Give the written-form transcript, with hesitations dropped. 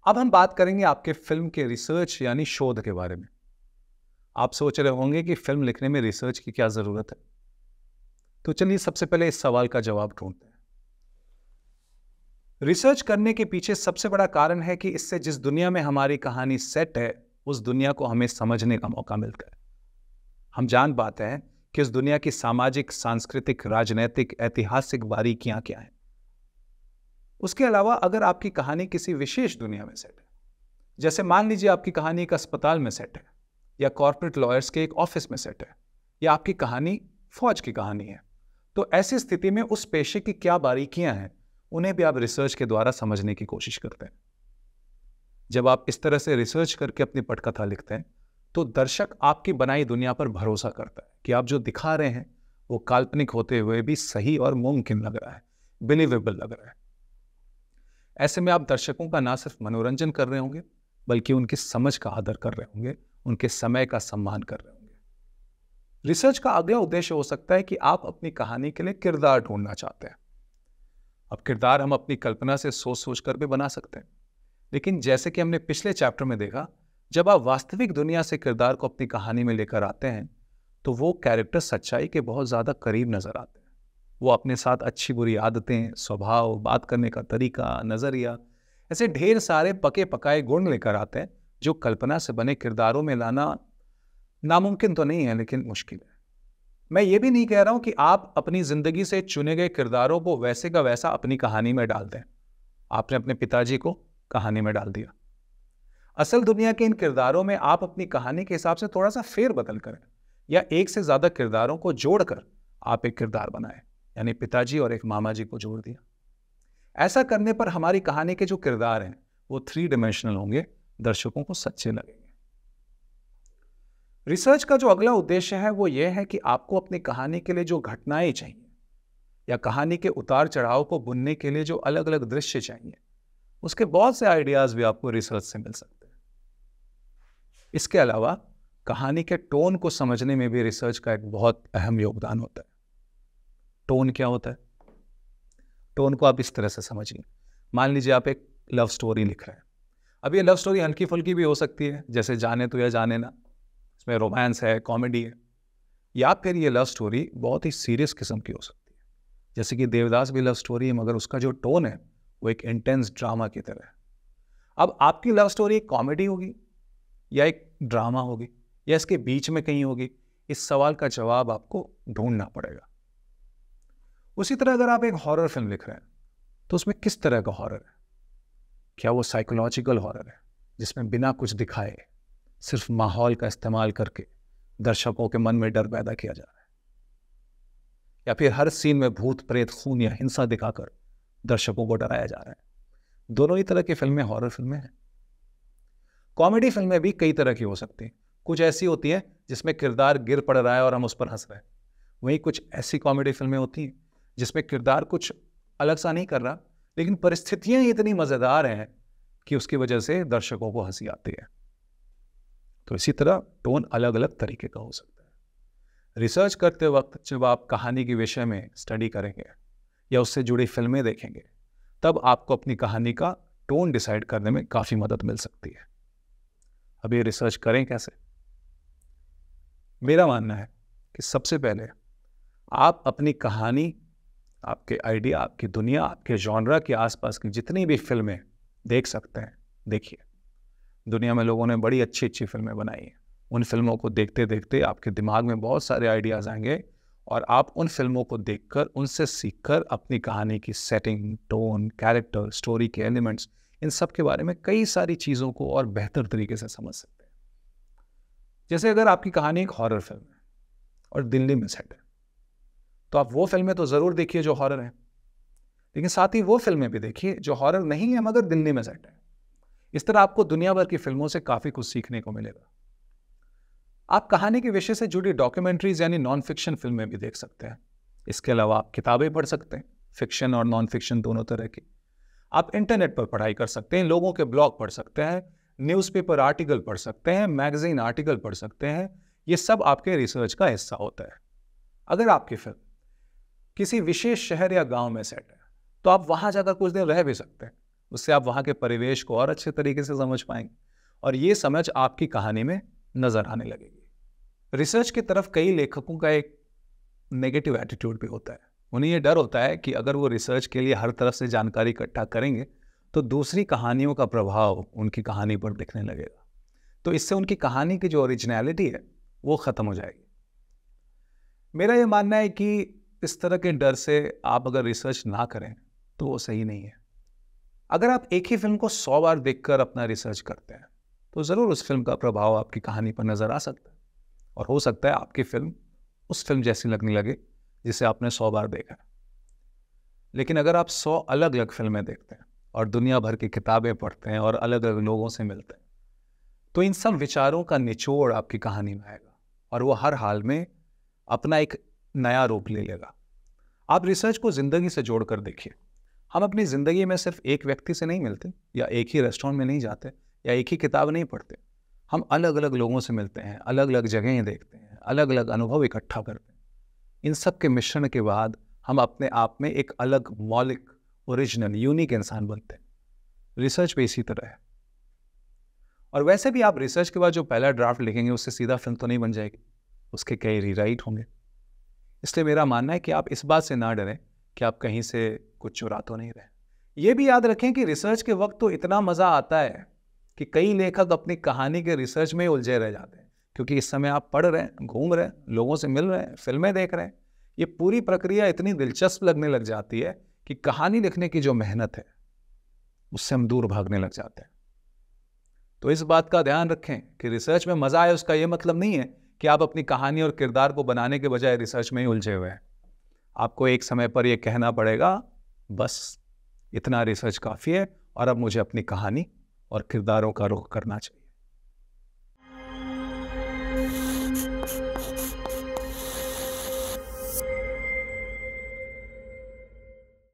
अब हम बात करेंगे आपके फिल्म के रिसर्च यानी शोध के बारे में। आप सोच रहे होंगे कि फिल्म लिखने में रिसर्च की क्या जरूरत है। तो चलिए सबसे पहले इस सवाल का जवाब ढूंढते हैं। रिसर्च करने के पीछे सबसे बड़ा कारण है कि इससे जिस दुनिया में हमारी कहानी सेट है उस दुनिया को हमें समझने का मौका मिलता है। हम जान पाते हैं कि उस दुनिया की सामाजिक, सांस्कृतिक, राजनैतिक, ऐतिहासिक बारीकियां क्या हैं। उसके अलावा अगर आपकी कहानी किसी विशेष दुनिया में सेट है, जैसे मान लीजिए आपकी कहानी एक अस्पताल में सेट है, या कॉर्पोरेट लॉयर्स के एक ऑफिस में सेट है, या आपकी कहानी फौज की कहानी है, तो ऐसी स्थिति में उस पेशे की क्या बारीकियां हैं उन्हें भी आप रिसर्च के द्वारा समझने की कोशिश करते हैं। जब आप इस तरह से रिसर्च करके अपनी पटकथा लिखते हैं तो दर्शक आपकी बनाई दुनिया पर भरोसा करता है कि आप जो दिखा रहे हैं वो काल्पनिक होते हुए भी सही और मुमकिन लग रहा है, बिलीवेबल लग रहा है। ऐसे में आप दर्शकों का ना सिर्फ मनोरंजन कर रहे होंगे बल्कि उनकी समझ का आदर कर रहे होंगे, उनके समय का सम्मान कर रहे होंगे। रिसर्च का अगला उद्देश्य हो सकता है कि आप अपनी कहानी के लिए किरदार ढूंढना चाहते हैं। अब किरदार हम अपनी कल्पना से सोच सोच कर भी बना सकते हैं, लेकिन जैसे कि हमने पिछले चैप्टर में देखा, जब आप वास्तविक दुनिया से किरदार को अपनी कहानी में लेकर आते हैं तो वो कैरेक्टर सच्चाई के बहुत ज्यादा करीब नजर आते हैं। वो अपने साथ अच्छी बुरी आदतें, स्वभाव, बात करने का तरीका, नजरिया, ऐसे ढेर सारे पके पकाए गुण लेकर आते हैं जो कल्पना से बने किरदारों में लाना नामुमकिन तो नहीं है लेकिन मुश्किल है। मैं ये भी नहीं कह रहा हूं कि आप अपनी जिंदगी से चुने गए किरदारों को वैसे का वैसा अपनी कहानी में डाल दें। आपने अपने पिताजी को कहानी में डाल दिया। असल दुनिया के इन किरदारों में आप अपनी कहानी के हिसाब से थोड़ा सा फेर बदल करें, या एक से ज्यादा किरदारों को जोड़कर आप एक किरदार बनाएं, यानी पिताजी और एक मामा जी को जोड़ दिया। ऐसा करने पर हमारी कहानी के जो किरदार हैं वो 3 डायमेंशनल होंगे, दर्शकों को सच्चे लगेंगे। रिसर्च का जो अगला उद्देश्य है वो ये है कि आपको अपनी कहानी के लिए जो घटनाएं चाहिए या कहानी के उतार चढ़ाव को बुनने के लिए जो अलग अलग दृश्य चाहिए, उसके बहुत से आइडियाज भी आपको रिसर्च से मिल सकते हैं। इसके अलावा कहानी के टोन को समझने में भी रिसर्च का एक बहुत अहम योगदान होता है। टोन क्या होता है? टोन को आप इस तरह से समझिए। मान लीजिए आप एक लव स्टोरी लिख रहे हैं। अब ये लव स्टोरी हल्की फुल्की भी हो सकती है, जैसे जाने तो या जाने ना, इसमें रोमांस है, कॉमेडी है, या फिर ये लव स्टोरी बहुत ही सीरियस किस्म की हो सकती है, जैसे कि देवदास भी लव स्टोरी है, मगर उसका जो टोन है वो एक इंटेंस ड्रामा की तरह है। अब आपकी लव स्टोरी एक कॉमेडी होगी या एक ड्रामा होगी या इसके बीच में कहीं होगी, इस सवाल का जवाब आपको ढूंढना पड़ेगा। उसी तरह अगर आप एक हॉरर फिल्म लिख रहे हैं तो उसमें किस तरह का हॉरर है? क्या वो साइकोलॉजिकल हॉरर है जिसमें बिना कुछ दिखाए सिर्फ माहौल का इस्तेमाल करके दर्शकों के मन में डर पैदा किया जा रहा है, या फिर हर सीन में भूत प्रेत, खून या हिंसा दिखाकर दर्शकों को डराया जा रहा है? दोनों ही तरह की फिल्में हॉरर फिल्में हैं। कॉमेडी फिल्में भी कई तरह की हो सकती हैं। कुछ ऐसी होती हैं जिसमें किरदार गिर पड़ रहा है और हम उस पर हंस रहे हैं। वहीं कुछ ऐसी कॉमेडी फिल्में होती हैं जिसमें किरदार कुछ अलग सा नहीं कर रहा, लेकिन परिस्थितियां इतनी मजेदार हैं कि उसकी वजह से दर्शकों को हंसी आती है। तो इसी तरह टोन अलग अलग तरीके का हो सकता है। रिसर्च करते वक्त जब आप कहानी के विषय में स्टडी करेंगे या उससे जुड़ी फिल्में देखेंगे, तब आपको अपनी कहानी का टोन डिसाइड करने में काफी मदद मिल सकती है। अब ये रिसर्च करें कैसे? मेरा मानना है कि सबसे पहले आप अपनी कहानी, आपके आइडिया, आपकी दुनिया, आपके जॉनरा के आसपास की जितनी भी फिल्में देख सकते हैं देखिए। दुनिया में लोगों ने बड़ी अच्छी अच्छी फिल्में बनाई हैं। उन फिल्मों को देखते देखते आपके दिमाग में बहुत सारे आइडियाज आएंगे और आप उन फिल्मों को देखकर, उनसे सीखकर अपनी कहानी की सेटिंग, टोन, कैरेक्टर, स्टोरी के एलिमेंट्स, इन सब के बारे में कई सारी चीज़ों को और बेहतर तरीके से समझ सकते हैं। जैसे अगर आपकी कहानी एक हॉरर फिल्म है और दिल्ली में सेट है, तो आप वो फिल्में तो ज़रूर देखिए जो हॉरर हैं, लेकिन साथ ही वो फिल्में भी देखिए जो हॉरर नहीं है मगर दिल्ली में सेट है। इस तरह आपको दुनिया भर की फिल्मों से काफ़ी कुछ सीखने को मिलेगा। आप कहानी के विषय से जुड़ी डॉक्यूमेंट्रीज यानी नॉन फिक्शन फिल्में भी देख सकते हैं। इसके अलावा आप किताबें पढ़ सकते हैं, फिक्शन और नॉन फिक्शन दोनों तरह की। आप इंटरनेट पर पढ़ाई कर सकते हैं, लोगों के ब्लॉग पढ़ सकते हैं, न्यूज़पेपर आर्टिकल पढ़ सकते हैं, मैगजीन आर्टिकल पढ़ सकते हैं। ये सब आपके रिसर्च का हिस्सा होता है। अगर आपकी फिल्म किसी विशेष शहर या गांव में सेट है तो आप वहां जाकर कुछ दिन रह भी सकते हैं। उससे आप वहाँ के परिवेश को और अच्छे तरीके से समझ पाएंगे और ये समझ आपकी कहानी में नजर आने लगेगी। रिसर्च की तरफ कई लेखकों का एक नेगेटिव एटीट्यूड भी होता है। उन्हें ये डर होता है कि अगर वो रिसर्च के लिए हर तरफ से जानकारी इकट्ठा करेंगे तो दूसरी कहानियों का प्रभाव उनकी कहानी पर दिखने लगेगा, तो इससे उनकी कहानी की जो ओरिजिनलिटी है वो खत्म हो जाएगी। मेरा ये मानना है कि इस तरह के डर से आप अगर रिसर्च ना करें तो वो सही नहीं है। अगर आप एक ही फिल्म को 100 बार देखकर अपना रिसर्च करते हैं तो ज़रूर उस फिल्म का प्रभाव आपकी कहानी पर नज़र आ सकता है और हो सकता है आपकी फिल्म उस फिल्म जैसी लगने लगे जिसे आपने 100 बार देखा है। लेकिन अगर आप 100 अलग अलग फिल्में देखते हैं और दुनिया भर की किताबें पढ़ते हैं और अलग अलग लोगों से मिलते हैं तो इन सब विचारों का निचोड़ आपकी कहानी में आएगा और वो हर हाल में अपना एक नया रूप ले लेगा। आप रिसर्च को जिंदगी से जोड़कर देखिए। हम अपनी जिंदगी में सिर्फ एक व्यक्ति से नहीं मिलते या एक ही रेस्टोरेंट में नहीं जाते या एक ही किताब नहीं पढ़ते। हम अलग अलग लोगों से मिलते हैं, अलग अलग जगहें देखते हैं, अलग अलग अनुभव इकट्ठा करते हैं। इन सब के मिश्रण के बाद हम अपने आप में एक अलग मौलिक, ओरिजिनल, यूनिक इंसान बनते हैं। रिसर्च भी इसी तरह है। और वैसे भी आप रिसर्च के बाद जो पहला ड्राफ्ट लिखेंगे उससे सीधा फिल्म तो नहीं बन जाएगी, उसके कई रीराइट होंगे। इसलिए मेरा मानना है कि आप इस बात से ना डरें कि आप कहीं से कुछ चुरा तो नहीं रहे। ये भी याद रखें कि रिसर्च के वक्त तो इतना मज़ा आता है कि कई लेखक अपनी कहानी के रिसर्च में उलझे रह जाते हैं, क्योंकि इस समय आप पढ़ रहे हैं, घूम रहे हैं, लोगों से मिल रहे हैं, फिल्में देख रहे हैं। ये पूरी प्रक्रिया इतनी दिलचस्प लगने लग जाती है कि कहानी लिखने की जो मेहनत है उससे हम दूर भागने लग जाते हैं। तो इस बात का ध्यान रखें कि रिसर्च में मज़ा आए उसका ये मतलब नहीं है कि आप अपनी कहानी और किरदार को बनाने के बजाय रिसर्च में ही उलझे हुए हैं। आपको एक समय पर यह कहना पड़ेगा, बस इतना रिसर्च काफ़ी है और अब मुझे अपनी कहानी और किरदारों का रुख करना चाहिए।